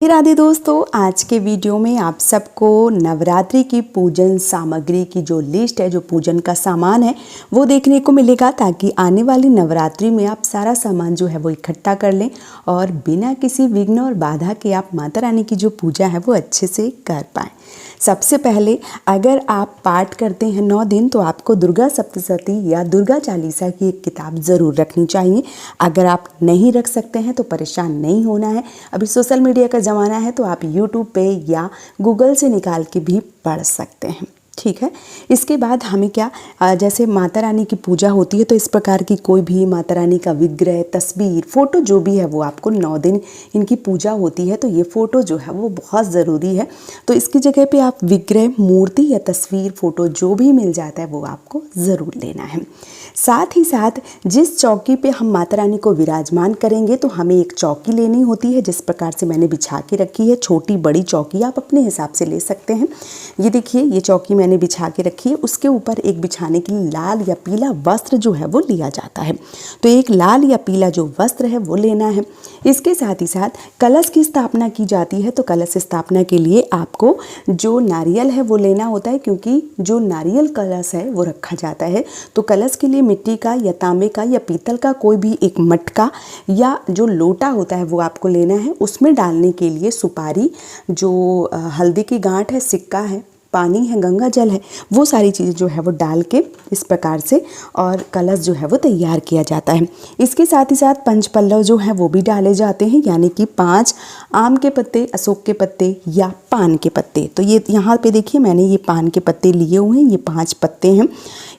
राधे दोस्तों, आज के वीडियो में आप सबको नवरात्रि की पूजन सामग्री की जो लिस्ट है, जो पूजन का सामान है वो देखने को मिलेगा, ताकि आने वाली नवरात्रि में आप सारा सामान जो है वो इकट्ठा कर लें और बिना किसी विघ्न और बाधा के आप माता रानी की जो पूजा है वो अच्छे से कर पाएँ। सबसे पहले अगर आप पाठ करते हैं 9 दिन तो आपको दुर्गा सप्तशती या दुर्गा चालीसा की एक किताब ज़रूर रखनी चाहिए। अगर आप नहीं रख सकते हैं तो परेशान नहीं होना है। अभी सोशल मीडिया का ज़माना है तो आप यूट्यूब पे या गूगल से निकाल के भी पढ़ सकते हैं, ठीक है। इसके बाद हमें क्या, जैसे माता रानी की पूजा होती है तो इस प्रकार की कोई भी माता रानी का विग्रह, तस्वीर, फ़ोटो जो भी है वो आपको 9 दिन इनकी पूजा होती है तो ये फ़ोटो जो है वो बहुत ज़रूरी है। तो इसकी जगह पे आप विग्रह, मूर्ति या तस्वीर, फ़ोटो जो भी मिल जाता है वो आपको ज़रूर लेना है। साथ ही साथ जिस चौकी पे हम माता रानी को विराजमान करेंगे तो हमें एक चौकी लेनी होती है, जिस प्रकार से मैंने बिछा के रखी है। छोटी बड़ी चौकी आप अपने हिसाब से ले सकते हैं। ये देखिए, ये चौकी मैंने बिछा के रखी है। उसके ऊपर एक बिछाने के लिए लाल या पीला वस्त्र जो है वो लिया जाता है, तो एक लाल या पीला जो वस्त्र है वो लेना है। इसके साथ ही साथ कलश की स्थापना की जाती है, तो कलश स्थापना के लिए आपको जो नारियल है वो लेना होता है, क्योंकि जो नारियल कलश है वो रखा जाता है। तो कलश के लिए मिट्टी का या तांबे का या पीतल का कोई भी एक मटका या जो लोटा होता है वो आपको लेना है। उसमें डालने के लिए सुपारी, जो हल्दी की गांठ है, सिक्का है, पानी है, गंगा जल है, वो सारी चीज़ें जो है वो डाल के इस प्रकार से और कलश जो है वो तैयार किया जाता है। इसके साथ ही साथ पंचपल्लव जो है वो भी डाले जाते हैं, यानी कि 5 आम के पत्ते, अशोक के पत्ते या पान के पत्ते। तो ये यहाँ पे देखिए, मैंने ये पान के पत्ते लिए हुए हैं, ये 5 पत्ते हैं।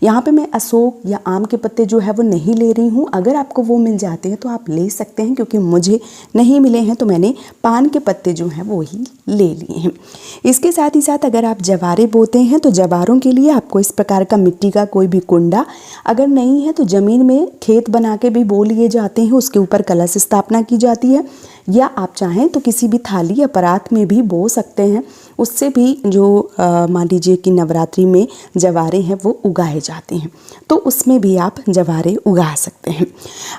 यहाँ पे मैं अशोक या आम के पत्ते जो है वो नहीं ले रही हूँ। अगर आपको वो मिल जाते हैं तो आप ले सकते हैं, क्योंकि मुझे नहीं मिले हैं तो मैंने पान के पत्ते जो हैं वो ही ले लिए हैं। इसके साथ ही साथ अगर आप जवारे बोते हैं तो जवारों के लिए आपको इस प्रकार का मिट्टी का कोई भी कुंडा, अगर नहीं है तो ज़मीन में खेत बना के भी बो लिए जाते हैं, उसके ऊपर कलश स्थापना की जाती है, या आप चाहें तो किसी भी थाली या परात में भी बो सकते हैं। उससे भी जो मान लीजिए कि नवरात्रि में जवारे हैं वो उगाए जाते हैं, तो उसमें भी आप जवारे उगा सकते हैं।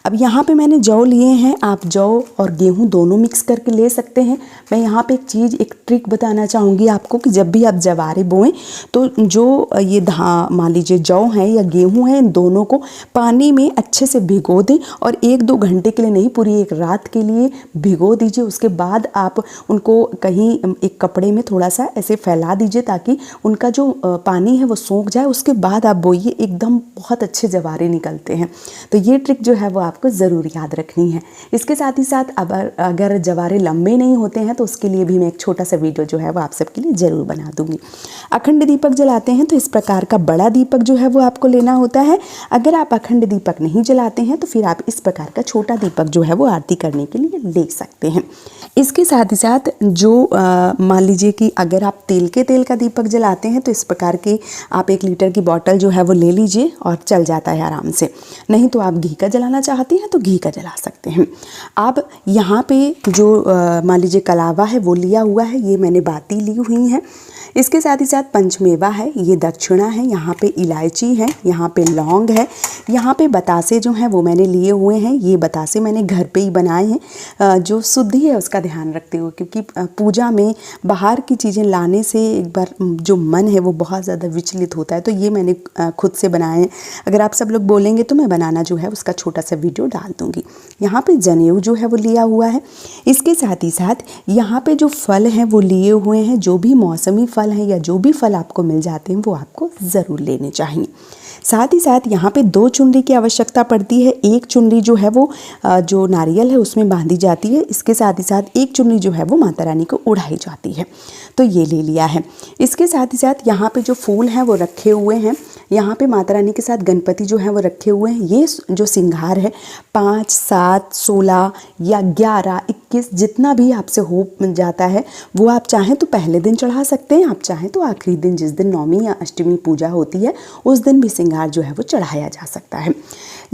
अब यहाँ पे मैंने जौ लिए हैं, आप जौ और गेहूँ दोनों मिक्स करके ले सकते हैं। मैं यहाँ पे एक ट्रिक बताना चाहूँगी आपको कि जब भी आप जवारे बोएं तो जो ये मान लीजिए जौ है या गेहूँ है, इन दोनों को पानी में अच्छे से भिगो दें और 1-2 घंटे के लिए नहीं, पूरी एक रात के लिए भिगो दीजिए। उसके बाद आप उनको कहीं एक कपड़े में थोड़ा सा ऐसे फैला दीजिए, ताकि उनका जो पानी है वो सूख जाए। उसके बाद आप बोइए, एकदम बहुत अच्छे जवारे निकलते हैं। तो ये ट्रिक जो है वो आपको ज़रूर याद रखनी है। इसके साथ ही साथ अगर जवारे लंबे नहीं होते हैं तो उसके लिए भी मैं एक छोटा सा वीडियो जो है वो आप सबके लिए ज़रूर बना दूंगी। अखंड दीपक जलाते हैं तो इस प्रकार का बड़ा दीपक जो है वो आपको लेना होता है। अगर आप अखंड दीपक नहीं जलाते हैं तो फिर आप इस प्रकार का छोटा दीपक जो है वो आरती करने के लिए ले सकते हैं। इसके साथ ही साथ जो मान लीजिए कि अगर आप तेल का दीपक जलाते हैं तो इस प्रकार की आप 1 लीटर की बॉटल जो है वो ले लीजिए और चल जाता है आराम से। नहीं तो आप घी का जलाना चाहते हैं तो घी का जला सकते हैं। अब यहाँ पे जो मान लीजिए कलावा है वो लिया हुआ है, ये मैंने बाती ली हुई है। इसके साथ ही साथ पंचमेवा है, ये दक्षिणा है, यहाँ पे इलायची है, यहाँ पे लौंग है, यहाँ पे बतासे जो हैं वो मैंने लिए हुए हैं। ये बतासे मैंने घर पे ही बनाए हैं, जो शुद्धि है उसका ध्यान रखते हुए, क्योंकि पूजा में बाहर की चीज़ें लाने से एक बार जो मन है वो बहुत ज़्यादा विचलित होता है। तो ये मैंने खुद से बनाए हैं। अगर आप सब लोग बोलेंगे तो मैं बनाना जो है उसका छोटा सा वीडियो डाल दूँगी। यहाँ पे जनेऊ जो है वो लिया हुआ है। इसके साथ ही साथ यहाँ पे जो फल हैं वो लिए हुए हैं। जो भी मौसमी फल हैं या जो भी फल आपको मिल जाते हैं वो आपको ज़रूर लेने चाहिए। साथ ही साथ यहाँ पे 2 चुनरी की आवश्यकता पड़ती है। एक चुनरी जो है वो जो नारियल है उसमें बांधी जाती है। इसके साथ ही साथ एक चुनरी जो है वो माता रानी को उड़ाई जाती है, तो ये ले लिया है। इसके साथ ही साथ यहाँ पे जो फूल हैं वो रखे हुए हैं। यहाँ पे माता रानी के साथ गणपति जो है वो रखे हुए हैं। ये जो सिंगार है 5, 7, 16 या 11, 21 जितना भी आपसे हो जाता है वो आप चाहें तो पहले दिन चढ़ा सकते हैं, आप चाहें तो आखिरी दिन, जिस दिन नौमी या अष्टमी पूजा होती है उस दिन भी सिंगार श्रृंगार जो है वो चढ़ाया जा सकता है।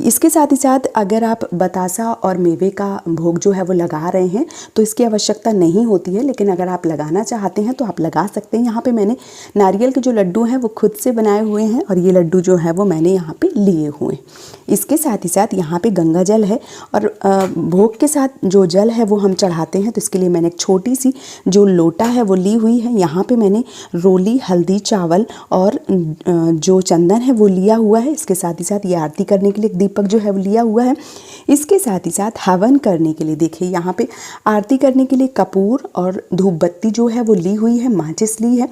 इसके साथ ही साथ अगर आप बतासा और मेवे का भोग जो है वो लगा रहे हैं तो इसकी आवश्यकता नहीं होती है, लेकिन अगर आप लगाना चाहते हैं तो आप लगा सकते हैं। यहाँ पे मैंने नारियल के जो लड्डू हैं वो खुद से बनाए हुए हैं और ये लड्डू जो है वो मैंने यहाँ पे लिए हुए हैं। इसके साथ ही साथ यहाँ पे गंगा जल है और भोग के साथ जो जल है वो हम चढ़ाते हैं, तो इसके लिए मैंने एक छोटी सी जो लोटा है वो ली हुई है। यहाँ पे मैंने रोली, हल्दी, चावल और जो चंदन है वो लिया हुआ है। इसके साथ ही साथ ये आरती करने के लिए एक दीपक जो है वो लिया हुआ है। इसके साथ ही साथ हवन करने के लिए देखिए यहाँ पे आरती करने के लिए कपूर और धूप बत्ती जो है वो ली हुई है, माचिस ली है।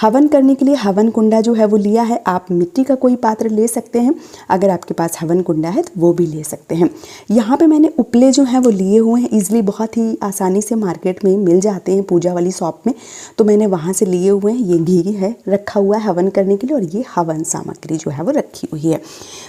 हवन करने के लिए हवन कुंडा जो है वो लिया है। आप मिट्टी का कोई पात्र ले सकते हैं, अगर आपके पास हवन कुंडा है तो वो भी ले सकते हैं। यहाँ पे मैंने उपले जो हैं वो लिए हुए हैं, ईजिली बहुत ही आसानी से मार्केट में मिल जाते हैं पूजा वाली शॉप में, तो मैंने वहाँ से लिए हुए हैं। ये घी है रखा हुआ है हवन करने के लिए और ये हवन सामग्री जो है वो रखी हुई है।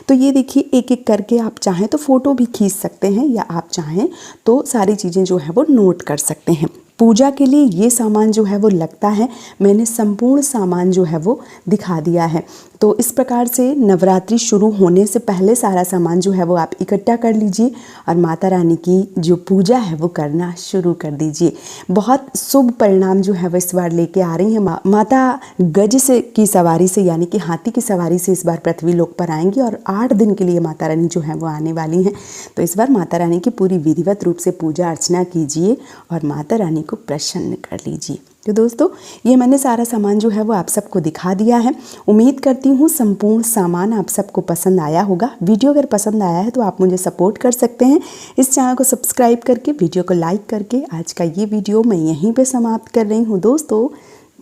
तो ये देखिए एक एक करके आप चाहें तो फ़ोटो भी खींच सकते हैं या आप चाहें तो सारी चीज़ें जो है वो नोट कर सकते हैं। पूजा के लिए ये सामान जो है वो लगता है, मैंने संपूर्ण सामान जो है वो दिखा दिया है। तो इस प्रकार से नवरात्रि शुरू होने से पहले सारा सामान जो है वो आप इकट्ठा कर लीजिए और माता रानी की जो पूजा है वो करना शुरू कर दीजिए। बहुत शुभ परिणाम जो है वो इस बार लेके आ रही हैं माता। गज से की सवारी से यानी कि हाथी की सवारी से इस बार पृथ्वी लोक पर आएंगी और 8 दिन के लिए माता रानी जो है वो आने वाली हैं। तो इस बार माता रानी की पूरी विधिवत रूप से पूजा अर्चना कीजिए और माता रानी को प्रसन्न कर लीजिए। तो दोस्तों ये मैंने सारा सामान जो है वो आप सबको दिखा दिया है। उम्मीद करती हूँ संपूर्ण सामान आप सबको पसंद आया होगा। वीडियो अगर पसंद आया है तो आप मुझे सपोर्ट कर सकते हैं इस चैनल को सब्सक्राइब करके, वीडियो को लाइक करके। आज का ये वीडियो मैं यहीं पे समाप्त कर रही हूँ दोस्तों।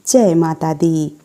जय माता दी।